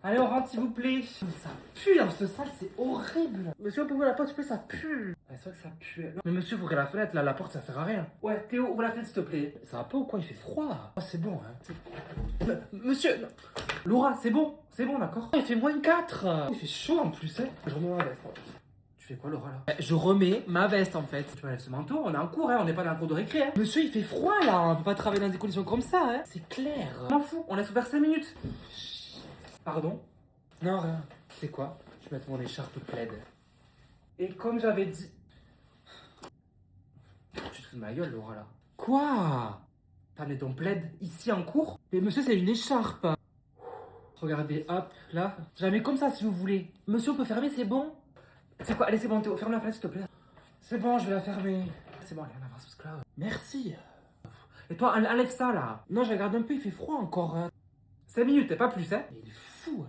Allez, on rentre s'il vous plaît. Ça pue dans cette salle, c'est horrible. Monsieur, on peut ouvrir la porte, s'il vous plaît, ça pue. Ouais, c'est vrai que ça pue. Non, mais monsieur, ouvrez la fenêtre, là, la porte, ça sert à rien. Ouais, Théo, ouvre la fenêtre, s'il te plaît. Ça va pas ou quoi? Il fait froid. Oh, c'est bon, hein. Monsieur, non. Laura, c'est bon, d'accord. Il fait -4. Il fait chaud en plus, hein. Je remets ma veste. Tu fais quoi, Laura, là? Je remets ma veste, en fait. Tu m'enlèves ce manteau, on est en cours, hein. On n'est pas dans le cours de récré, hein. Monsieur, il fait froid, là. On peut pas travailler dans des conditions comme ça, hein. C'est clair. Je m'en fous, on laisse ouvert 5 minutes. Pardon? Non, rien. C'est quoi? Je vais mettre mon écharpe plaid. Et comme j'avais dit... Tu te fous de ma gueule, Laura, là. Quoi? T'as amené ton plaid ici en cours? Mais monsieur, c'est une écharpe. Regardez, hop, là. Je la mets comme ça, si vous voulez. Monsieur, on peut fermer, c'est bon? C'est quoi? Allez, c'est bon, Théo, ferme la fenêtre, s'il te plaît. C'est bon, je vais la fermer. C'est bon, allez, on avance, parce que là... Merci. Et toi, enlève ça, là. Non, je regarde un peu, il fait froid encore. 5 minutes, et pas plus, hein? Mais il est fou.